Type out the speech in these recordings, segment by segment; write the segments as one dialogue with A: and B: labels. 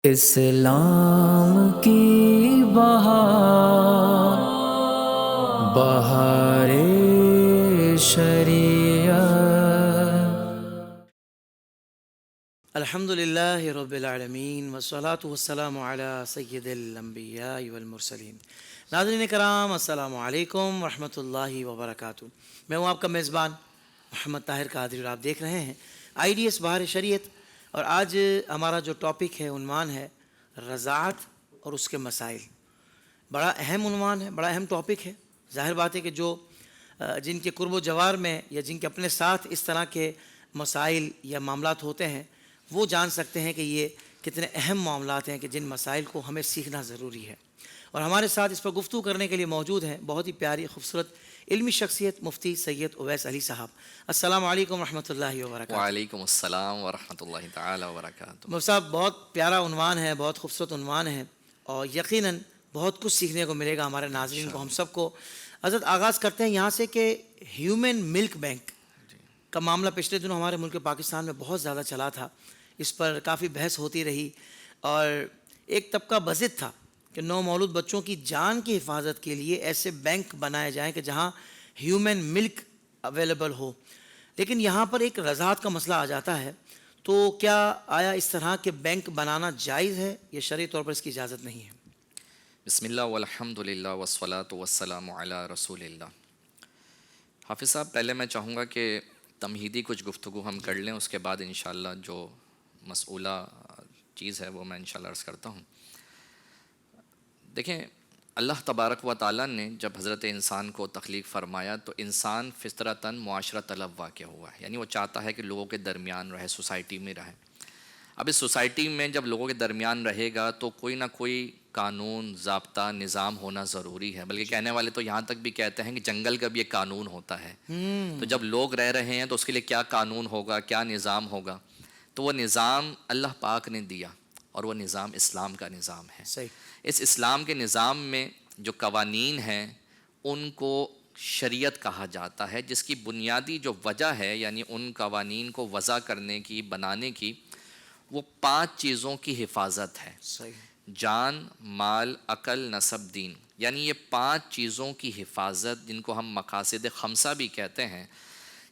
A: اسلام کی بہار بہار شریعت۔
B: الحمد للہ رب العالمین والصلاة والسلام علی سید الانبیاء والمرسلین۔ ناظرین کرام، السلام علیکم ورحمۃ اللہ وبرکاتہ۔ میں ہوں آپ کا میزبان محمد طاہر قادری اور آپ دیکھ رہے ہیں IDS بہار شریعت۔ اور آج ہمارا جو ٹاپک ہے، عنوان ہے رضاعت اور اس کے مسائل۔ بڑا اہم عنوان ہے، بڑا اہم ٹاپک ہے۔ ظاہر بات ہے کہ جن کے قرب و جوار میں یا جن کے اپنے ساتھ اس طرح کے مسائل یا معاملات ہوتے ہیں، وہ جان سکتے ہیں کہ یہ کتنے اہم معاملات ہیں کہ جن مسائل کو ہمیں سیکھنا ضروری ہے۔ اور ہمارے ساتھ اس پر گفتگو کرنے کے لیے موجود ہیں بہت ہی پیاری خوبصورت علمی شخصیت مفتی سید اویس علی صاحب۔ السلام علیکم ورحمۃ اللہ وبرکاتہ۔
C: وعلیکم السلام ورحمۃ اللہ تعالی وبرکاتہ۔
B: مفتی صاحب، بہت پیارا عنوان ہے، بہت خوبصورت عنوان ہے، اور یقیناً بہت کچھ سیکھنے کو ملے گا ہمارے ناظرین کو، ہم سب کو۔ حضرت آغاز کرتے ہیں یہاں سے کہ ہیومن ملک بینک کا معاملہ پچھلے دنوں ہمارے ملک پاکستان میں بہت زیادہ چلا تھا، اس پر کافی بحث ہوتی رہی، اور ایک طبقہ بضد تھا کہ نومولود بچوں کی جان کی حفاظت کے لیے ایسے بینک بنائے جائیں کہ جہاں ہیومن ملک اویلیبل ہو۔ لیکن یہاں پر ایک رضاعت کا مسئلہ آ جاتا ہے، تو کیا آیا اس طرح کے بینک بنانا جائز ہے یا شرعی طور پر اس کی اجازت نہیں ہے؟
C: بسم اللہ والحمد للہ والصلاة والسلام علی رسول اللہ۔ حافظ صاحب، پہلے میں چاہوں گا کہ تمہیدی کچھ گفتگو ہم کر لیں، اس کے بعد انشاءاللہ جو مسئولہ چیز ہے وہ میں انشاءاللہ عرض کرتا ہوں۔ دیکھیں، اللہ تبارک و تعالیٰ نے جب حضرت انسان کو تخلیق فرمایا تو انسان فطرتاً معاشرہ طلب واقع ہوا ہے، یعنی وہ چاہتا ہے کہ لوگوں کے درمیان رہے، سوسائٹی میں رہے۔ اب اس سوسائٹی میں جب لوگوں کے درمیان رہے گا تو کوئی نہ کوئی قانون، ضابطہ، نظام ہونا ضروری ہے، بلکہ کہنے والے تو یہاں تک بھی کہتے ہیں کہ جنگل کا بھی ایک قانون ہوتا ہے۔ تو جب لوگ رہ رہے ہیں تو اس کے لیے کیا قانون ہوگا، کیا نظام ہوگا؟ تو وہ نظام اللہ پاک نے دیا، اور وہ نظام اسلام کا نظام ہے۔
B: صحیح۔
C: اس اسلام کے نظام میں جو قوانین ہیں ان کو شریعت کہا جاتا ہے، جس کی بنیادی جو وجہ ہے، یعنی ان قوانین کو وضع کرنے کی، بنانے کی، وہ 5 چیزوں کی حفاظت ہے۔
B: صحیح۔
C: جان، مال، عقل، نسب، دین، یعنی یہ 5 چیزوں کی حفاظت، جن کو ہم مقاصد خمسہ بھی کہتے ہیں،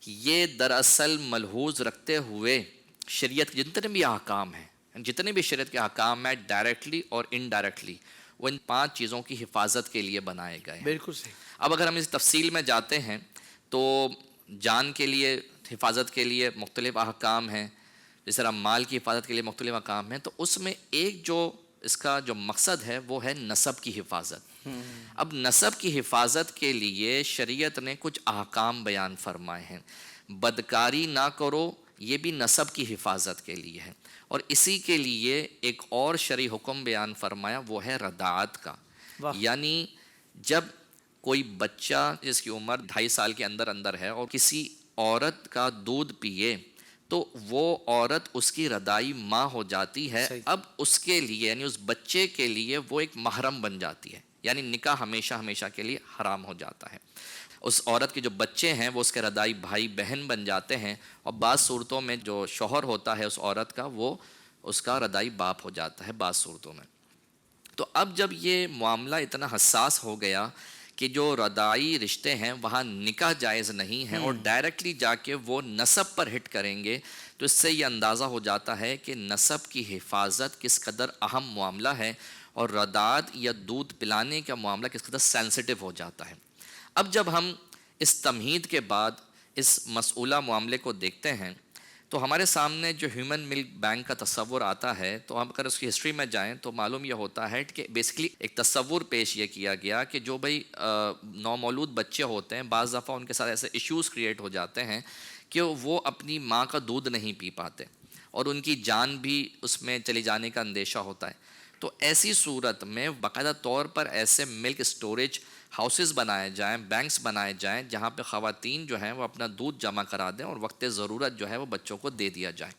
C: یہ دراصل ملحوظ رکھتے ہوئے شریعت کے جتنے بھی احکام ہیں، جتنے بھی شریعت کے احکام ہیں، ڈائریکٹلی اور انڈائریکٹلی، وہ ان 5 چیزوں کی حفاظت کے لیے بنائے گئے ہیں۔
B: بالکل صحیح۔
C: اب اگر ہم اس تفصیل میں جاتے ہیں تو جان کے لیے، حفاظت کے لیے مختلف احکام ہیں، جس طرح مال کی حفاظت کے لیے مختلف احکام ہیں، تو اس میں ایک جو اس کا جو مقصد ہے وہ ہے نسب کی حفاظت۔ اب نسب کی حفاظت کے لیے شریعت نے کچھ احکام بیان فرمائے ہیں۔ بدکاری نہ کرو، یہ بھی نسب کی حفاظت کے لیے ہے، اور اسی کے لیے ایک اور شرعی حکم بیان فرمایا، وہ ہے رضاعت کا۔ یعنی جب کوئی بچہ جس کی عمر 2.5 سال کے اندر اندر ہے اور کسی عورت کا دودھ پیے تو وہ عورت اس کی رضاعی ماں ہو جاتی ہے۔ اب اس کے لیے، یعنی اس بچے کے لیے، وہ ایک محرم بن جاتی ہے، یعنی نکاح ہمیشہ ہمیشہ کے لیے حرام ہو جاتا ہے۔ اس عورت کے جو بچے ہیں وہ اس کے رضاعی بھائی بہن بن جاتے ہیں، اور بعض صورتوں میں جو شوہر ہوتا ہے اس عورت کا، وہ اس کا رضاعی باپ ہو جاتا ہے بعض صورتوں میں۔ تو اب جب یہ معاملہ اتنا حساس ہو گیا کہ جو رضاعی رشتے ہیں وہاں نکاح جائز نہیں ہے، اور ڈائریکٹلی جا کے وہ نسب پر ہٹ کریں گے، تو اس سے یہ اندازہ ہو جاتا ہے کہ نسب کی حفاظت کس قدر اہم معاملہ ہے، اور رضاعت یا دودھ پلانے کا معاملہ کس قدر سینسٹیو ہو جاتا ہے۔ اب جب ہم اس تمہید کے بعد اس مسئولہ معاملے کو دیکھتے ہیں تو ہمارے سامنے جو ہیومن ملک بینک کا تصور آتا ہے، تو ہم اگر اس کی ہسٹری میں جائیں تو معلوم یہ ہوتا ہے کہ بیسیکلی ایک تصور پیش یہ کیا گیا کہ جو بھائی نومولود بچے ہوتے ہیں، بعض دفعہ ان کے ساتھ ایسے ایشوز کریٹ ہو جاتے ہیں کہ وہ اپنی ماں کا دودھ نہیں پی پاتے، اور ان کی جان بھی اس میں چلی جانے کا اندیشہ ہوتا ہے۔ تو ایسی صورت میں باقاعدہ طور پر ایسے ملک اسٹوریج ہاؤسز بنائے جائیں، بینکس بنائے جائیں، جہاں پہ خواتین جو ہیں وہ اپنا دودھ جمع کرا دیں اور وقت ضرورت جو ہے وہ بچوں کو دے دیا جائے۔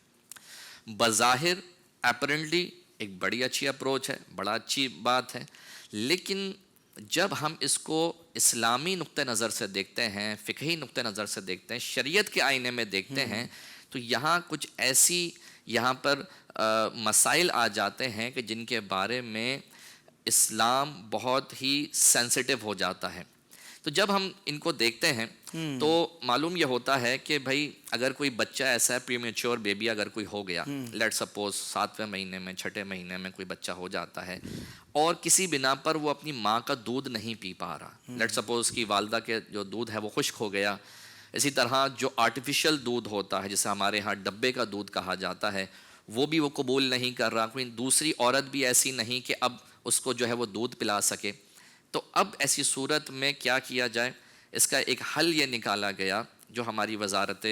C: بظاہر اپرنٹلی ایک بڑی اچھی اپروچ ہے، بڑا اچھی بات ہے، لیکن جب ہم اس کو اسلامی نقطہ نظر سے دیکھتے ہیں، فقہی نقطہ نظر سے دیکھتے ہیں، شریعت کے آئینے میں دیکھتے ہیں، تو یہاں کچھ ایسی یہاں پر مسائل آ جاتے ہیں کہ جن کے بارے میں اسلام بہت ہی سینسٹیو ہو جاتا ہے. تو جب ہم ان کو دیکھتے ہیں تو معلوم یہ ہوتا ہے کہ بھائی اگر کوئی بچہ ایسا ہے پری میچور بیبی اگر کوئی ہو گیا، لیٹ سپوز 7ویں مہینے میں 6ٹھے مہینے میں کوئی بچہ ہو جاتا ہے اور کسی بنا پر وہ اپنی ماں کا دودھ نہیں پی پا رہا، لیٹ سپوز کی والدہ کے جو دودھ ہے وہ خشک ہو گیا. اسی طرح جو آرٹیفیشل دودھ ہوتا ہے جسے ہمارے ہاں ڈبے کا دودھ کہا جاتا ہے وہ بھی وہ قبول نہیں کر رہا، کوئی دوسری عورت بھی ایسی نہیں کہ اب اس کو جو ہے وہ دودھ پلا سکے. تو اب ایسی صورت میں کیا کیا جائے؟ اس کا ایک حل یہ نکالا گیا جو ہماری وزارت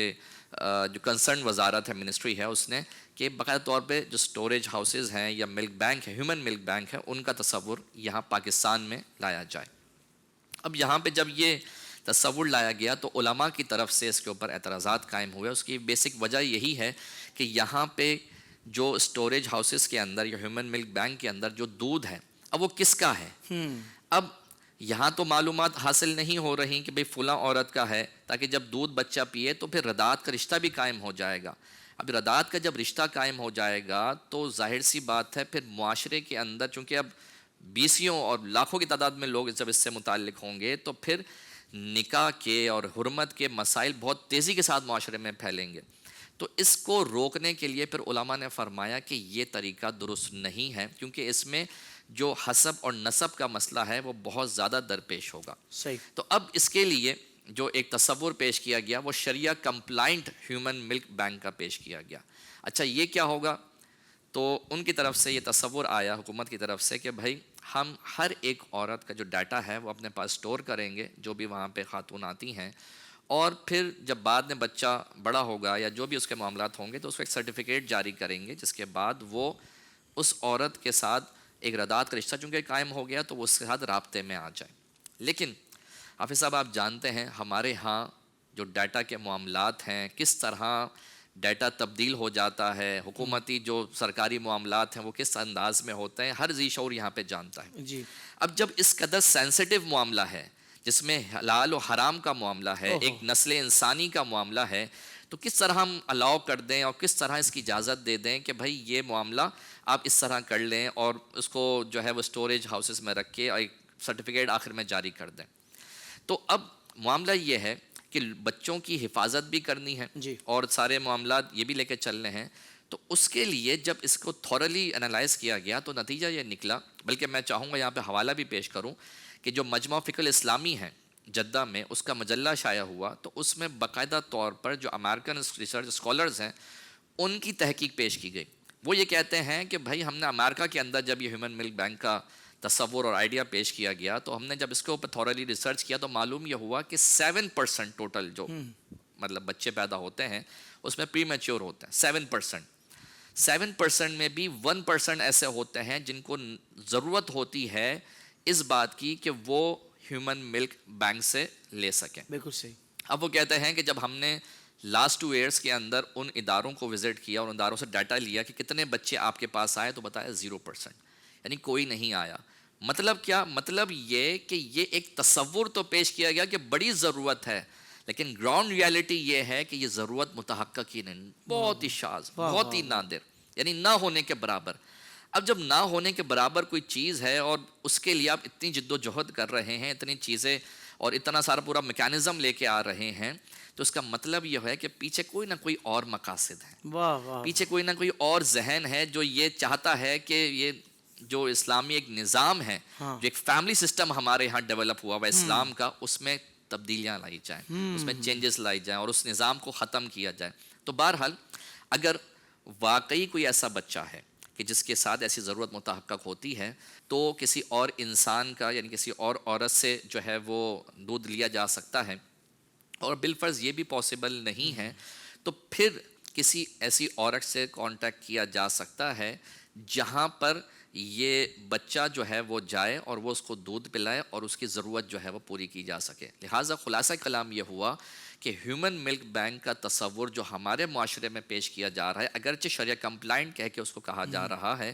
C: جو کنسرن وزارت ہے، منسٹری ہے، اس نے کہ باقاعدہ طور پہ جو سٹوریج ہاؤسز ہیں یا ملک بینک ہے، ہیومن ملک بینک ہے، ان کا تصور یہاں پاکستان میں لایا جائے. اب یہاں پہ جب یہ تصور لایا گیا تو علماء کی طرف سے اس کے اوپر اعتراضات قائم ہوئے. اس کی بیسک وجہ یہی ہے کہ یہاں پہ جو سٹوریج ہاؤسز کے اندر یا ہیومن ملک بینک کے اندر جو دودھ ہے اب وہ کس کا ہے؟ اب یہاں تو معلومات حاصل نہیں ہو رہی کہ بھئی فلاں عورت کا ہے، تاکہ جب دودھ بچہ پیے تو پھر رضاعت کا رشتہ بھی قائم ہو جائے گا. اب رضاعت کا جب رشتہ قائم ہو جائے گا تو ظاہر سی بات ہے پھر معاشرے کے اندر، چونکہ اب بیسیوں اور لاکھوں کی تعداد میں لوگ جب اس سے متعلق ہوں گے تو پھر نکاح کے اور حرمت کے مسائل بہت تیزی کے ساتھ معاشرے میں پھیلیں گے. تو اس کو روکنے کے لیے پھر علماء نے فرمایا کہ یہ طریقہ درست نہیں ہے، کیونکہ اس میں جو حسب اور نسب کا مسئلہ ہے وہ بہت زیادہ درپیش ہوگا.
B: صحیح.
C: تو اب اس کے لیے جو ایک تصور پیش کیا گیا وہ شریعہ کمپلائنٹ ہیومن ملک بینک کا پیش کیا گیا. اچھا یہ کیا ہوگا؟ تو ان کی طرف سے یہ تصور آیا حکومت کی طرف سے کہ بھائی ہم ہر ایک عورت کا جو ڈیٹا ہے وہ اپنے پاس سٹور کریں گے، جو بھی وہاں پہ خاتون آتی ہیں، اور پھر جب بعد میں بچہ بڑا ہوگا یا جو بھی اس کے معاملات ہوں گے تو اس کو ایک سرٹیفکیٹ جاری کریں گے، جس کے بعد وہ اس عورت کے ساتھ ایک رضاعت کا رشتہ چونکہ قائم ہو گیا تو وہ اس کے ساتھ رابطے میں آ جائے. لیکن حافظ صاحب آپ جانتے ہیں ہمارے ہاں جو ڈیٹا کے معاملات ہیں کس طرح ڈیٹا تبدیل ہو جاتا ہے، حکومتی جو سرکاری معاملات ہیں وہ کس انداز میں ہوتے ہیں، ہر ذی شعور یہاں پہ جانتا ہے.
B: جی.
C: اب جب اس قدر سینسٹیو معاملہ ہے جس میں حلال و حرام کا معاملہ ہے، ایک نسل انسانی کا معاملہ ہے، تو کس طرح ہم الاؤ کر دیں اور کس طرح اس کی اجازت دے دیں کہ بھائی یہ معاملہ آپ اس طرح کر لیں اور اس کو جو ہے وہ سٹوریج ہاؤسز میں رکھ کے اور ایک سرٹیفکیٹ آخر میں جاری کر دیں. تو اب معاملہ یہ ہے کہ بچوں کی حفاظت بھی کرنی ہے
B: جی.
C: اور سارے معاملات یہ بھی لے کے چلنے ہیں. تو اس کے لیے جب اس کو تھورلی انالائز کیا گیا تو نتیجہ یہ نکلا، بلکہ میں چاہوں گا یہاں پہ حوالہ بھی پیش کروں کہ جو مجمع فکر الاسلامی ہے جدہ میں، اس کا مجلہ شائع ہوا تو اس میں باقاعدہ طور پر جو امریکن ریسرچ اسکالرز ہیں ان کی تحقیق پیش کی گئی. وہ یہ کہتے ہیں کہ بھائی ہم نے امریکہ کے اندر جب یہ ہیومن ملک بینک کا تصور اور آئیڈیا پیش کیا گیا تو ہم نے جب اس کے اوپر تھورلی ریسرچ کیا تو معلوم یہ ہوا کہ 7% ٹوٹل جو مطلب بچے پیدا ہوتے ہیں اس میں پری میچور ہوتے ہیں. 7% میں بھی 1% ایسے ہوتے ہیں جن کو ضرورت ہوتی ہے اس بات کی کہ وہ ہیومن ملک بینک سے لے سکیں.
B: بالکل صحیح.
C: اب وہ کہتے ہیں کہ جب ہم نے لاسٹ 2 ایئرس کے اندر ان اداروں کو وزٹ کیا اور ان اداروں سے ڈیٹا لیا کہ کتنے بچے آپ کے پاس آئے تو بتایا 0%، یعنی کوئی نہیں آیا. مطلب کیا؟ مطلب یہ کہ یہ ایک تصور تو پیش کیا گیا کہ بڑی ضرورت ہے، لیکن گراؤنڈ ریالٹی یہ ہے کہ یہ ضرورت متحقق ہی نہیں، بہت ہی شاذ، بہت ہی نادر، یعنی نہ ہونے کے برابر. اب جب نہ ہونے کے برابر کوئی چیز ہے اور اس کے لیے آپ اتنی جد و جہد کر رہے ہیں، اتنی چیزیں اور اتنا سارا پورا میکانزم لے کے آ رہے ہیں، تو اس کا مطلب یہ ہے کہ پیچھے کوئی نہ کوئی اور مقاصد ہے،
B: واہ واہ.
C: پیچھے کوئی نہ کوئی اور ذہن ہے جو یہ چاہتا ہے کہ یہ جو اسلامی ایک نظام ہے، جو ایک فیملی سسٹم ہمارے ہاں ڈیولپ ہوا ہوا اسلام کا، اس میں تبدیلیاں لائی جائیں، اس میں چینجز لائی جائیں اور اس نظام کو ختم کیا جائے. تو بہرحال اگر واقعی کوئی ایسا بچہ ہے کہ جس کے ساتھ ایسی ضرورت متحقق ہوتی ہے تو کسی اور انسان کا یعنی کسی اور عورت سے جو ہے وہ دودھ لیا جا سکتا ہے اور بالفرض یہ بھی پاسبل نہیں ہے تو پھر کسی ایسی عورت سے کانٹیکٹ کیا جا سکتا ہے جہاں پر یہ بچہ جو ہے وہ جائے اور وہ اس کو دودھ پلائے اور اس کی ضرورت جو ہے وہ پوری کی جا سکے. لہٰذا خلاصہ کلام یہ ہوا کہ ہیومن ملک بینک کا تصور جو ہمارے معاشرے میں پیش کیا جا رہا ہے، اگرچہ شریعہ کمپلائنٹ کہہ کے اس کو کہا جا رہا ہے،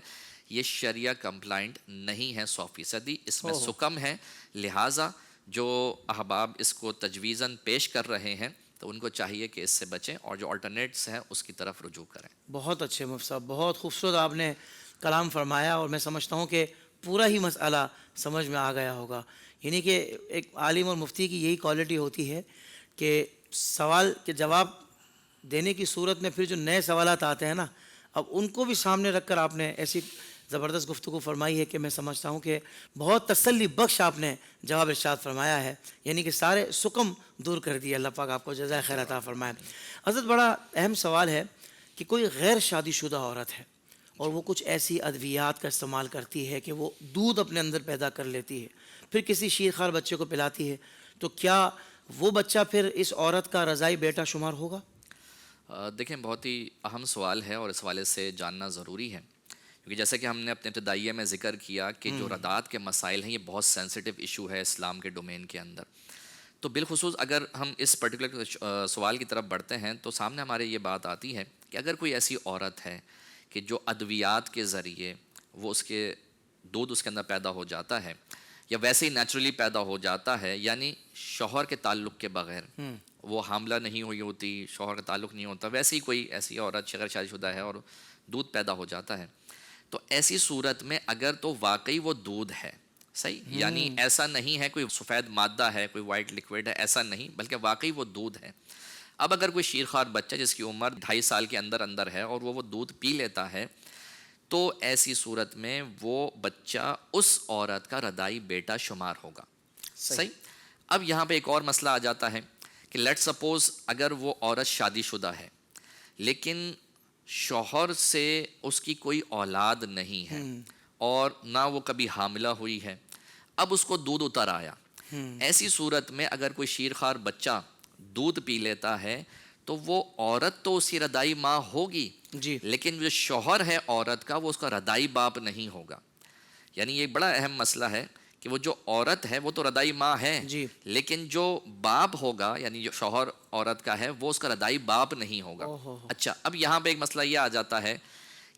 C: یہ شریعہ کمپلائنٹ نہیں ہے 100%، اس میں سکم ہے. لہٰذا جو احباب اس کو تجویزاً پیش کر رہے ہیں تو ان کو چاہیے کہ اس سے بچیں اور جو آلٹرنیٹس ہیں اس کی طرف رجوع کریں.
B: بہت اچھے مفتی صاحب، بہت خوبصورت آپ نے کلام فرمایا، اور میں سمجھتا ہوں کہ پورا ہی مسئلہ سمجھ میں آ گیا ہوگا. یعنی کہ ایک عالم اور مفتی کی یہی کوالٹی ہوتی ہے کہ سوال کے جواب دینے کی صورت میں پھر جو نئے سوالات آتے ہیں نا، اب ان کو بھی سامنے رکھ کر آپ نے ایسی زبردست گفتگو فرمائی ہے کہ میں سمجھتا ہوں کہ بہت تسلی بخش آپ نے جواب ارشاد فرمایا ہے. یعنی کہ سارے سکم دور کر دیے. اللہ پاک آپ کو جزائے خیر عطا فرمائے. حضرت بڑا اہم سوال ہے کہ کوئی غیر شادی شدہ عورت ہے اور وہ کچھ ایسی ادویات کا استعمال کرتی ہے کہ وہ دودھ اپنے اندر پیدا کر لیتی ہے، پھر کسی شیرخوار بچے کو پلاتی ہے، تو کیا وہ بچہ پھر اس عورت کا رضائی بیٹا شمار ہوگا؟
C: دیکھیں، بہت ہی اہم سوال ہے اور اس حوالے سے جاننا ضروری ہے، کیونکہ جیسے کہ ہم نے اپنے ابتدائیہ میں ذکر کیا کہ جو رضاعت کے مسائل ہیں یہ بہت سینسٹیو ایشو ہے اسلام کے ڈومین کے اندر. تو بالخصوص اگر ہم اس پرٹیکولر سوال کی طرف بڑھتے ہیں تو سامنے ہمارے یہ بات آتی ہے کہ اگر کوئی ایسی عورت ہے کہ جو ادویات کے ذریعے وہ اس کے دودھ اس کے اندر پیدا ہو جاتا ہے یا ویسے ہی نیچرلی پیدا ہو جاتا ہے، یعنی شوہر کے تعلق کے بغیر، وہ حاملہ نہیں ہوئی ہوتی، شوہر کا تعلق نہیں ہوتا، ویسے ہی کوئی ایسی عورت غیر شادی شدہ ہے اور دودھ پیدا ہو جاتا ہے، تو ایسی صورت میں اگر تو واقعی وہ دودھ ہے، صحیح، یعنی ایسا نہیں ہے کوئی سفید مادہ ہے، کوئی وائٹ لکوڈ ہے، ایسا نہیں، بلکہ واقعی وہ دودھ ہے. اب اگر کوئی شیرخوار بچہ جس کی عمر 2.5 سال کے اندر ہے اور وہ دودھ پی لیتا ہے، تو ایسی صورت میں وہ بچہ اس عورت کا رضاعی بیٹا شمار ہوگا. صحیح. اب یہاں پہ ایک اور مسئلہ آ جاتا ہے کہ لیٹ سپوز اگر وہ عورت شادی شدہ ہے لیکن شوہر سے اس کی کوئی اولاد نہیں ہے اور نہ وہ کبھی حاملہ ہوئی ہے، اب اس کو دودھ اتر آیا. ایسی صورت میں اگر کوئی شیرخوار بچہ دودھ پی لیتا ہے تو وہ عورت تو اس کی رضاعی ماں ہوگی،
B: جی،
C: لیکن جو شوہر ہے عورت کا وہ اس کا رضاعی باپ نہیں ہوگا. یعنی یہ بڑا اہم مسئلہ ہے کہ وہ جو عورت ہے وہ تو رضاعی ماں ہے،
B: جی،
C: لیکن جو باپ ہوگا یعنی جو شوہر عورت کا ہے وہ اس کا رضاعی باپ نہیں ہوگا. اچھا، اب یہاں پہ ایک مسئلہ یہ آ جاتا ہے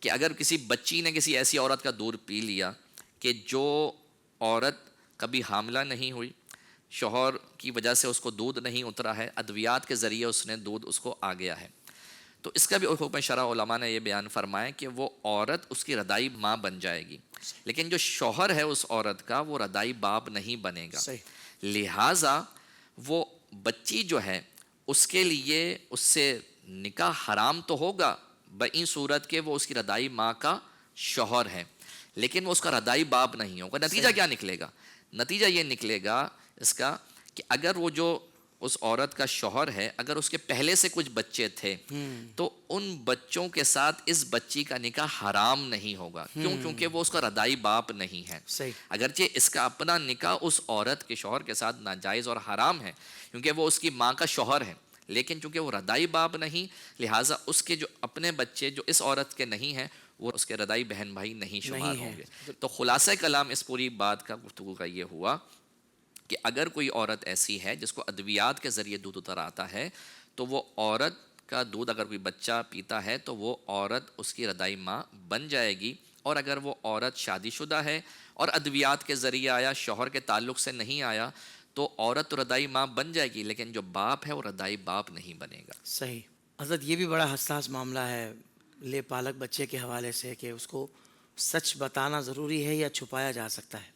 C: کہ اگر کسی بچی نے کسی ایسی عورت کا دودھ پی لیا کہ جو عورت کبھی حاملہ نہیں ہوئی، شوہر کی وجہ سے اس کو دودھ نہیں اترا ہے، ادویات کے ذریعے اس نے دودھ اس کو آ گیا ہے، تو اس کا بھی حکم شرع علماء نے یہ بیان فرمایا کہ وہ عورت اس کی رضاعی ماں بن جائے گی، لیکن جو شوہر ہے اس عورت کا وہ رضاعی باپ نہیں بنے گا. لہٰذا وہ بچی جو ہے اس کے لیے اس سے نکاح حرام تو ہوگا بإن صورت کہ وہ اس کی رضاعی ماں کا شوہر ہے، لیکن وہ اس کا رضاعی باپ نہیں ہوگا. نتیجہ کیا نکلے گا؟ نتیجہ یہ نکلے گا اس کا کہ اگر وہ جو اس عورت کا شوہر ہے اگر اس کے پہلے سے کچھ بچے تھے تو ان بچوں کے ساتھ اس بچی کا نکاح حرام نہیں ہوگا. کیوں؟ کیونکہ وہ اس کا رضاعی باپ نہیں ہے. اگرچہ اس کا اپنا نکاح اس عورت کے شوہر کے ساتھ ناجائز اور حرام ہے کیونکہ وہ اس کی ماں کا شوہر ہے، لیکن چونکہ وہ رضاعی باپ نہیں، لہٰذا اس کے جو اپنے بچے جو اس عورت کے نہیں ہیں وہ اس کے رضاعی بہن بھائی نہیں شمار ہوں گے. تو خلاصہ کلام اس پوری بات کا گفتگو کا یہ ہوا کہ اگر کوئی عورت ایسی ہے جس کو ادویات کے ذریعے دودھ اتر آتا ہے تو وہ عورت کا دودھ اگر کوئی بچہ پیتا ہے تو وہ عورت اس کی رضاعی ماں بن جائے گی. اور اگر وہ عورت شادی شدہ ہے اور ادویات کے ذریعے آیا، شوہر کے تعلق سے نہیں آیا، تو عورت تو رضاعی ماں بن جائے گی لیکن جو باپ ہے وہ رضاعی باپ نہیں بنے گا.
B: صحیح. حضرت یہ بھی بڑا حساس معاملہ ہے لے پالک بچے کے حوالے سے کہ اس کو سچ بتانا ضروری ہے یا چھپایا جا سکتا ہے.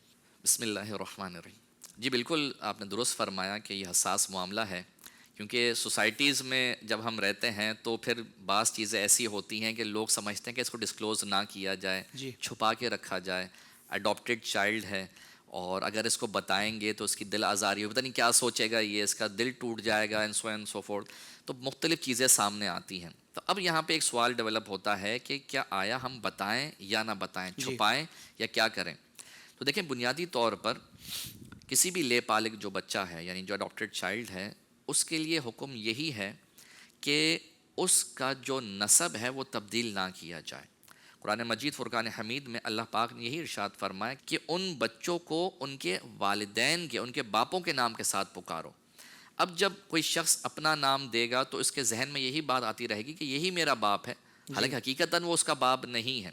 C: بسم اللہ الرحمن الرحیم. جی بالکل آپ نے درست فرمایا کہ یہ حساس معاملہ ہے، کیونکہ سوسائٹیز میں جب ہم رہتے ہیں تو پھر بعض چیزیں ایسی ہوتی ہیں کہ لوگ سمجھتے ہیں کہ اس کو ڈسکلوز نہ کیا جائے، چھپا کے رکھا جائے. اڈاپٹیڈ چائلڈ ہے اور اگر اس کو بتائیں گے تو اس کی دل آزاری ہو، پتہ نہیں کیا سوچے گا، یہ اس کا دل ٹوٹ جائے گا، اینڈ سو فورتھ. تو مختلف چیزیں سامنے آتی ہیں. تو اب یہاں پہ ایک سوال ڈیولپ ہوتا ہے کہ کیا آیا ہم بتائیں یا نہ بتائیں، چھپائیں یا کیا کریں. تو دیکھیں، بنیادی طور پر کسی بھی لے پالک جو بچہ ہے یعنی جو اڈاپٹیڈ چائلڈ ہے اس کے لیے حکم یہی ہے کہ اس کا جو نسب ہے وہ تبدیل نہ کیا جائے. قرآن مجید فرقان حمید میں اللہ پاک نے یہی ارشاد فرمایا کہ ان بچوں کو ان کے والدین کے، ان کے باپوں کے نام کے ساتھ پکارو. اب جب کوئی شخص اپنا نام دے گا تو اس کے ذہن میں یہی بات آتی رہے گی کہ یہی میرا باپ ہے، حالانکہ حقیقتاً وہ اس کا باپ نہیں ہے.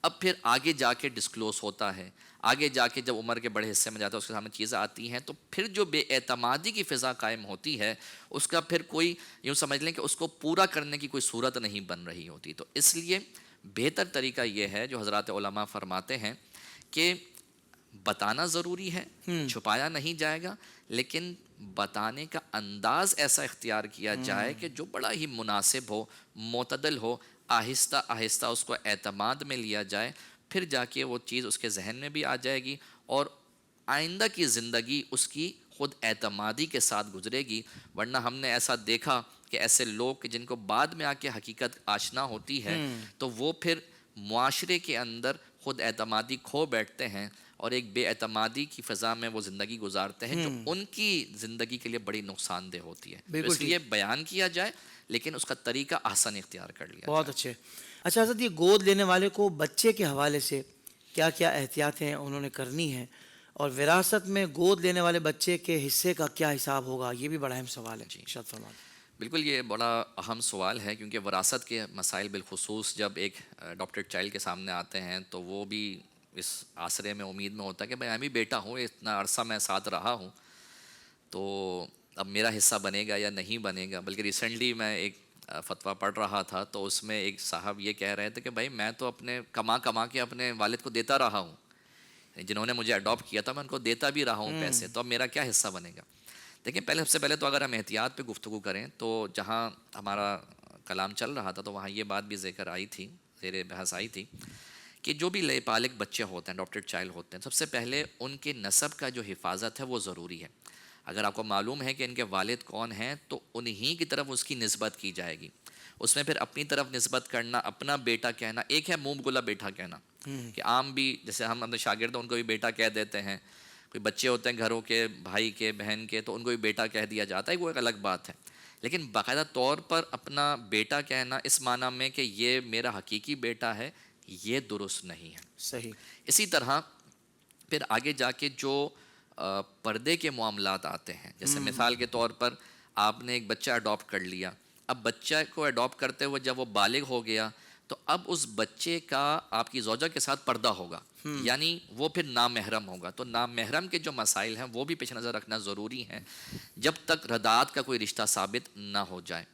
C: اب پھر آگے جا کے ڈسکلوز ہوتا ہے، آگے جا کے جب عمر کے بڑے حصے میں جاتا ہے اس کے سامنے چیزیں آتی ہیں، تو پھر جو بے اعتمادی کی فضا قائم ہوتی ہے اس کا پھر کوئی یوں سمجھ لیں کہ اس کو پورا کرنے کی کوئی صورت نہیں بن رہی ہوتی. تو اس لیے بہتر طریقہ یہ ہے جو حضرات علماء فرماتے ہیں کہ بتانا ضروری ہے، چھپایا نہیں جائے گا، لیکن بتانے کا انداز ایسا اختیار کیا جائے کہ جو بڑا ہی مناسب ہو، معتدل ہو، آہستہ آہستہ اس کو اعتماد میں لیا جائے، پھر جا کے وہ چیز اس کے ذہن میں بھی آ جائے گی اور آئندہ کی زندگی اس کی خود اعتمادی کے ساتھ گزرے گی. ورنہ ہم نے ایسا دیکھا کہ ایسے لوگ کہ جن کو بعد میں آ کے حقیقت آشنا ہوتی ہے تو وہ پھر معاشرے کے اندر خود اعتمادی کھو بیٹھتے ہیں اور ایک بے اعتمادی کی فضا میں وہ زندگی گزارتے ہیں جو ان کی زندگی کے لیے بڑی نقصان دہ ہوتی ہے. تو اس لیے بیان کیا جائے لیکن اس کا طریقہ آسان اختیار کر لیا
B: بہت اچھے. اچھا حضرت، یہ گود لینے والے کو بچے کے حوالے سے کیا کیا احتیاطیں انہوں نے کرنی ہیں، اور وراثت میں گود لینے والے بچے کے حصے کا کیا حساب ہوگا، یہ بھی بڑا اہم سوال ہے. ارشاد فرمائیں.
C: بالکل یہ بڑا اہم سوال ہے، کیونکہ وراثت کے مسائل بالخصوص جب ایک ڈاکٹر چائلڈ کے سامنے آتے ہیں تو وہ بھی اس آسرے میں امید میں ہوتا ہے کہ میں بھی بیٹا ہوں، اتنا عرصہ میں ساتھ رہا ہوں تو اب میرا حصہ بنے گا یا نہیں بنے گا. بلکہ ریسنٹلی میں ایک فتویٰ پڑھ رہا تھا تو اس میں ایک صاحب یہ کہہ رہے تھے کہ بھائی میں تو اپنے کما کے اپنے والد کو دیتا رہا ہوں، جنہوں نے مجھے اڈاپٹ کیا تھا میں ان کو دیتا بھی رہا ہوں پیسے، تو اب میرا کیا حصہ بنے گا. دیکھیں سب سے پہلے تو اگر ہم احتیاط پہ گفتگو کریں تو جہاں ہمارا کلام چل رہا تھا تو وہاں یہ بات بھی ذکر آئی تھی، زیر بحث آئی تھی کہ جو بھی لے پالک بچے ہوتے ہیں، ڈاکٹر چائلڈ ہوتے ہیں، سب سے پہلے ان کے نسب کا جو حفاظت ہے وہ ضروری ہے. اگر آپ کو معلوم ہے کہ ان کے والد کون ہیں تو انہی کی طرف اس کی نسبت کی جائے گی. اس میں پھر اپنی طرف نسبت کرنا، اپنا بیٹا کہنا، ایک ہے منہ گلا بیٹا کہنا کہ عام بھی جیسے ہم اپنے شاگرد ان کو بھی بیٹا کہہ دیتے ہیں، کوئی بچے ہوتے ہیں گھروں کے، بھائی کے، بہن کے، تو ان کو بھی بیٹا کہہ دیا جاتا ہے، وہ ایک الگ بات ہے. لیکن باقاعدہ طور پر اپنا بیٹا کہنا اس معنی میں کہ یہ میرا حقیقی بیٹا ہے، یہ درست نہیں ہے.
B: صحیح.
C: اسی طرح پھر آگے جا کے جو پردے کے معاملات آتے ہیں، جیسے مثال کے طور پر آپ نے ایک بچہ اڈاپٹ کر لیا، اب بچہ کو اڈاپٹ کرتے ہوئے جب وہ بالغ ہو گیا تو اب اس بچے کا آپ کی زوجہ کے ساتھ پردہ ہوگا، یعنی وہ پھر نامحرم ہوگا. تو نامحرم کے جو مسائل ہیں وہ بھی پیش نظر رکھنا ضروری ہیں جب تک رضاعت کا کوئی رشتہ ثابت نہ ہو جائے.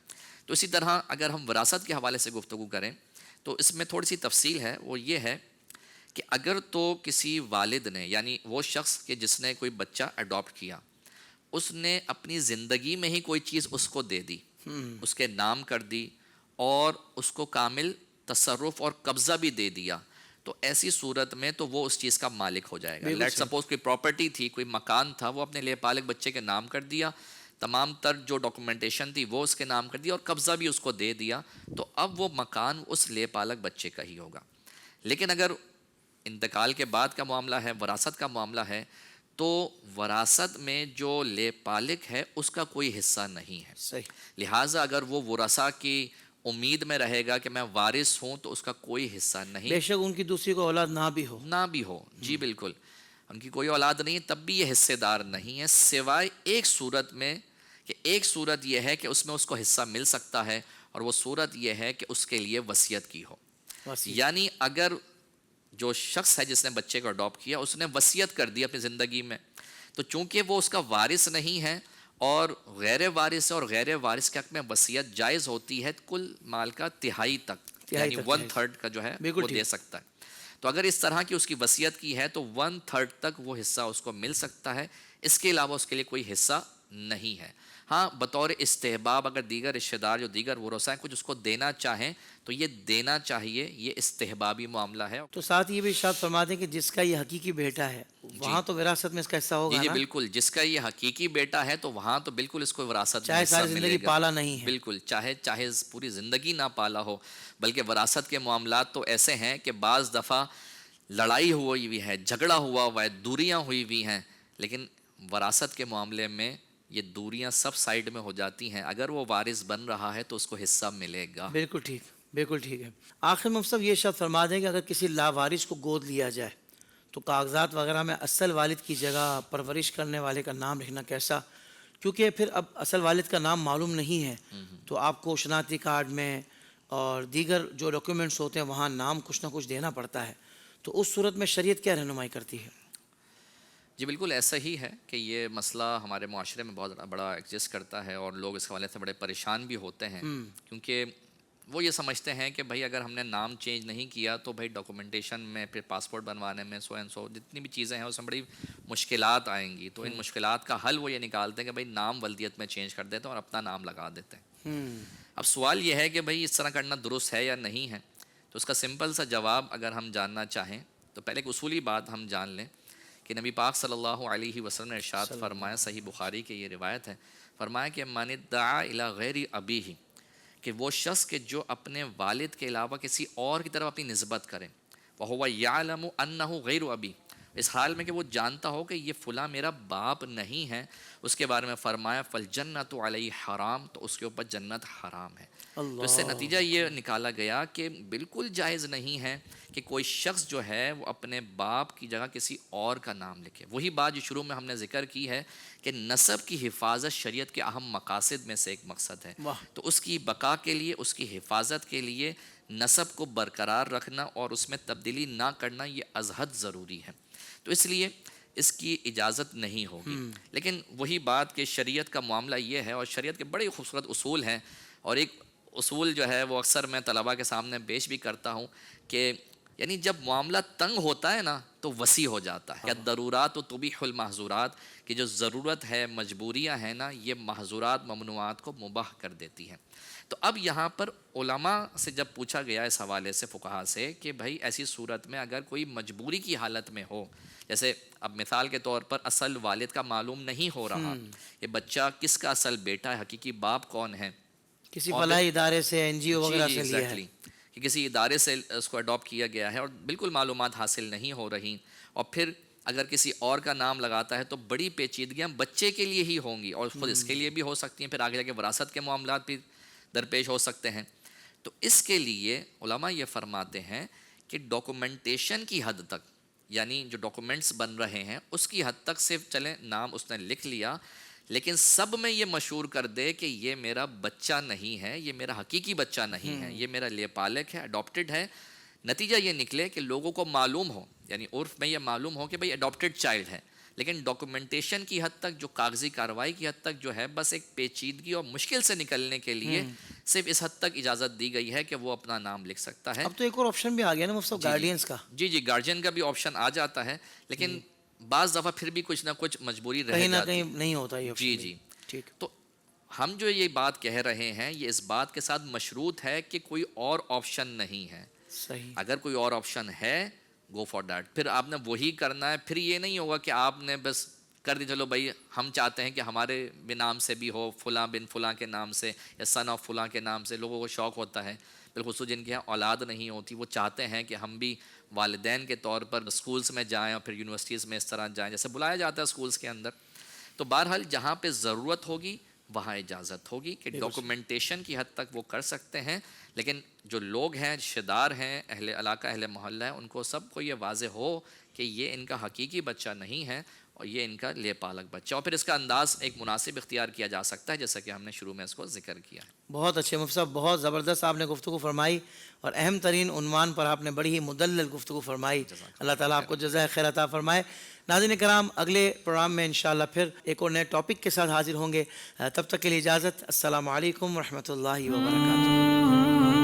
C: تو اسی طرح اگر ہم وراثت کے حوالے سے گفتگو کریں تو اس میں تھوڑی سی تفصیل ہے، وہ یہ ہے کہ اگر تو کسی والد نے، یعنی وہ شخص کہ جس نے کوئی بچہ اڈاپٹ کیا، اس نے اپنی زندگی میں ہی کوئی چیز اس کو دے دی، اس کے نام کر دی اور اس کو کامل تصرف اور قبضہ بھی دے دیا، تو ایسی صورت میں تو وہ اس چیز کا مالک ہو جائے گا. لیٹ سپوز کوئی پراپرٹی تھی، کوئی مکان تھا، وہ اپنے لے پالک بچے کے نام کر دیا، تمام تر جو ڈاکومنٹیشن تھی وہ اس کے نام کر دیا اور قبضہ بھی اس کو دے دیا، تو اب وہ مکان اس لے پالک بچے کا ہی ہوگا. لیکن اگر انتقال کے بعد کا معاملہ ہے، وراثت کا معاملہ ہے، تو وراثت میں جو لے پالک ہے اس کا کوئی حصہ نہیں ہے.
B: صحیح.
C: لہٰذا اگر وہ ورثاء کی امید میں رہے گا کہ میں وارث ہوں تو اس کا کوئی حصہ نہیں.
B: بے شک ان کی دوسری کو اولاد نہ بھی ہو.
C: جی بالکل، ان کی کوئی اولاد نہیں تب بھی یہ حصے دار نہیں ہے، سوائے ایک صورت میں کہ ایک صورت یہ ہے کہ اس میں اس کو حصہ مل سکتا ہے، اور وہ صورت یہ ہے کہ اس کے لیے وصیت کی ہو. یعنی اگر جو شخص ہے جس نے بچے کو اڈاپٹ کیا اس نے وصیت کر دی اپنی زندگی میں، تو چونکہ وہ اس کا وارث نہیں ہے اور غیر وارث ہے، اور غیر وارث کے حق میں وصیت جائز ہوتی ہے کل مال کا تہائی تک، یعنی 1/3 کا جو ہے وہ دے سکتا ہے. تو اگر اس طرح کی اس کی وصیت کی ہے تو 1/3 تک وہ حصہ اس کو مل سکتا ہے، اس کے علاوہ اس کے لیے کوئی حصہ نہیں ہے. ہاں بطور استحباب اگر دیگر رشتہ دار جو دیگر ورثاء ہیں کچھ اس کو دینا چاہیں تو یہ دینا چاہیے، یہ استحبابی معاملہ ہے.
B: تو ساتھ یہ بھی ارشاد فرما دیں کہ جس کا یہ حقیقی بیٹا ہے وہاں تو وراثت میں اس کا حصہ ہوگا.
C: جی بالکل، جس کا یہ حقیقی بیٹا ہے تو وہاں تو بالکل اس کو وراثت میں
B: چاہے ساری زندگی پالا نہیں ہے.
C: بالکل، چاہے پوری زندگی نہ پالا ہو. بلکہ وراثت کے معاملات تو ایسے ہیں کہ بعض دفعہ لڑائی ہوئی ہوئی ہے، جھگڑا ہوا ہے، دوریاں ہوئی ہوئی ہیں، لیکن وراثت کے معاملے میں یہ دوریاں سب سائیڈ میں ہو جاتی ہیں. اگر وہ وارث بن رہا ہے تو اس کو حصہ ملے گا.
B: بالکل ٹھیک، بالکل ٹھیک ہے. آخر میں صاحب یہ ارشاد فرما دیں کہ اگر کسی لاوارث کو گود لیا جائے تو کاغذات وغیرہ میں اصل والد کی جگہ پرورش کرنے والے کا نام لکھنا کیسا؟ کیونکہ پھر اب اصل والد کا نام معلوم نہیں ہے تو آپ کو شناختی کارڈ میں اور دیگر جو ڈاکیومنٹس ہوتے ہیں وہاں نام کچھ نہ کچھ دینا پڑتا ہے، تو اس صورت میں شریعت کیا رہنمائی کرتی ہے؟
C: جی بالکل ایسا ہی ہے کہ یہ مسئلہ ہمارے معاشرے میں بہت بڑا ایگزسٹ کرتا ہے اور لوگ اس حوالے سے بڑے پریشان بھی ہوتے ہیں، کیونکہ وہ یہ سمجھتے ہیں کہ بھائی اگر ہم نے نام چینج نہیں کیا تو بھائی ڈاکومنٹیشن میں پھر پاسپورٹ بنوانے میں سو اینڈ سو جتنی بھی چیزیں ہیں اس میں بڑی مشکلات آئیں گی، تو ان مشکلات کا حل وہ یہ نکالتے ہیں کہ بھائی نام ولدیت میں چینج کر دیتے ہیں اور اپنا نام لگا دیتے ہیں۔ اب سوال یہ ہے کہ بھائی اس طرح کرنا درست ہے یا نہیں ہے، تو اس کا سمپل سا جواب اگر ہم جاننا چاہیں تو پہلے ایک اصولی بات ہم جان لیں کہ نبی پاک صلی اللہ علیہ وسلم نے ارشاد فرمایا، صحیح بخاری کی یہ روایت ہے، فرمایا کہ من ادعا الی غیر ابیہ، کہ وہ شخص کہ جو اپنے والد کے علاوہ کسی اور کی طرف اپنی نسبت کرے، وَهُوَ يَعْلَمُ أَنَّهُ غَيْرُ أَبِي، اس حال میں کہ وہ جانتا ہو کہ یہ فلاں میرا باپ نہیں ہے، اس کے بارے میں فرمایا فَالْجَنَّةُ عَلَيْهِ حرام، تو اس کے اوپر جنت حرام ہے۔ تو اس سے نتیجہ یہ نکالا گیا کہ بالکل جائز نہیں ہے کہ کوئی شخص جو ہے وہ اپنے باپ کی جگہ کسی اور کا نام لکھے۔ وہی بات جو شروع میں ہم نے ذکر کی ہے کہ نسب کی حفاظت شریعت کے اہم مقاصد میں سے ایک مقصد ہے، تو اس کی بقا کے لیے، اس کی حفاظت کے لیے نسب کو برقرار رکھنا اور اس میں تبدیلی نہ کرنا یہ ازحد ضروری ہے، تو اس لیے اس کی اجازت نہیں ہوگی۔ لیکن وہی بات کہ شریعت کا معاملہ یہ ہے، اور شریعت کے بڑے خوبصورت اصول ہیں، اور ایک اصول جو ہے وہ اکثر میں طلباء کے سامنے پیش بھی کرتا ہوں کہ یعنی جب معاملہ تنگ ہوتا ہے نا تو وسیع ہو جاتا ہے، یا ضرورات و تبیح المحظورات، کہ جو ضرورت ہے، مجبوریاں ہیں نا، یہ محظورات ممنوعات کو مباح کر دیتی ہیں۔ تو اب یہاں پر علماء سے جب پوچھا گیا اس حوالے سے، فقہاء سے، کہ بھائی ایسی صورت میں اگر کوئی مجبوری کی حالت میں ہو، جیسے اب مثال کے طور پر اصل والد کا معلوم نہیں ہو رہا، یہ بچہ کس کا اصل بیٹا ہے، حقیقی باپ کون ہے،
B: کسی فلاحی ادارے سے، این جی او وغیرہ سے لیا ہے،
C: کہ کسی ادارے سے اس کو اڈاپٹ کیا گیا ہے اور بالکل معلومات حاصل نہیں ہو رہی، اور پھر اگر کسی اور کا نام لگاتا ہے تو بڑی پیچیدگیاں بچے کے لیے ہی ہوں گی اور خود اس کے لیے بھی ہو سکتی ہیں، پھر آگے جا کے وراثت کے معاملات بھی درپیش ہو سکتے ہیں۔ تو اس کے لیے علماء یہ فرماتے ہیں کہ ڈاکومنٹیشن کی حد تک، یعنی جو ڈاکومنٹس بن رہے ہیں اس کی حد تک صرف چلیں، نام اس نے لکھ لیا، لیکن سب میں یہ مشہور کر دے کہ یہ میرا بچہ نہیں ہے، یہ میرا حقیقی بچہ نہیں ہے، یہ میرا لے پالک ہے، اڈاپٹڈ ہے۔ نتیجہ یہ نکلے کہ لوگوں کو معلوم ہو، یعنی عرف میں یہ معلوم ہو کہ بھئی اڈاپٹڈ چائلڈ ہے، لیکن ڈاکومنٹیشن کی حد تک، جو کاغذی کارروائی کی حد تک جو ہے، بس ایک پیچیدگی اور مشکل سے نکلنے کے لیے صرف اس حد تک اجازت دی گئی ہے کہ وہ اپنا نام لکھ سکتا ہے۔
B: اب تو ایک اور آپشن بھی آ گیا نا مفتی صاحب، گارڈینس کا۔
C: جی گارجین کا بھی آپشن آ جاتا ہے، لیکن بعض دفعہ پھر بھی کچھ نہ کچھ مجبوری رہ
B: کہیں نہ
C: جاتی ہے،
B: کہیں نہیں ہوتا یہ آپشن۔
C: جی
B: ٹھیک۔
C: تو ہم جو یہ بات کہہ رہے ہیں یہ اس بات کے ساتھ مشروط ہے کہ کوئی اور آپشن نہیں ہے۔
B: صحیح۔
C: اگر کوئی اور آپشن ہے، گو فار دیٹ، پھر آپ نے وہی کرنا ہے، پھر یہ نہیں ہوگا کہ آپ نے بس کر دی چلو بھائی ہم چاہتے ہیں کہ ہمارے بھی نام سے بھی ہو، فلاں بن فلاں کے نام سے، یا سن آف فلاں کے نام سے۔ لوگوں کو شوق ہوتا ہے، بالخصوص جن کے یہاں اولاد نہیں ہوتی، وہ چاہتے ہیں کہ ہم بھی والدین کے طور پر اسکولس میں جائیں اور پھر یونیورسٹیز میں اس طرح جائیں جیسے بلایا جاتا ہے اسکولس کے اندر۔ تو بہرحال جہاں پہ ضرورت ہوگی وہاں اجازت ہوگی کہ ڈاکومنٹیشن کی حد تک وہ کر سکتے ہیں، لیکن جو لوگ ہیں، رشتہ دار ہیں، اہل علاقہ، اہل محلہ ہیں، ان کو سب کو یہ واضح ہو کہ یہ ان کا حقیقی بچہ نہیں ہے اور یہ ان کا لے پالک بچہ، اور پھر اس کا انداز ایک مناسب اختیار کیا جا سکتا ہے جیسا کہ ہم نے شروع میں اس کو ذکر کیا ہے۔
B: بہت اچھے مفتی صاحب، بہت زبردست آپ نے گفتگو فرمائی، اور اہم ترین عنوان پر آپ نے بڑی ہی مدلل گفتگو فرمائی۔ اللہ تعالیٰ آپ کو جزائے خیر عطا فرمائے۔ ناظرین کرام، اگلے پروگرام میں انشاءاللہ پھر ایک اور نئے ٹاپک کے ساتھ حاضر ہوں گے، تب تک کے لیے اجازت، السلام علیکم ورحمۃ اللہ وبرکاتہ۔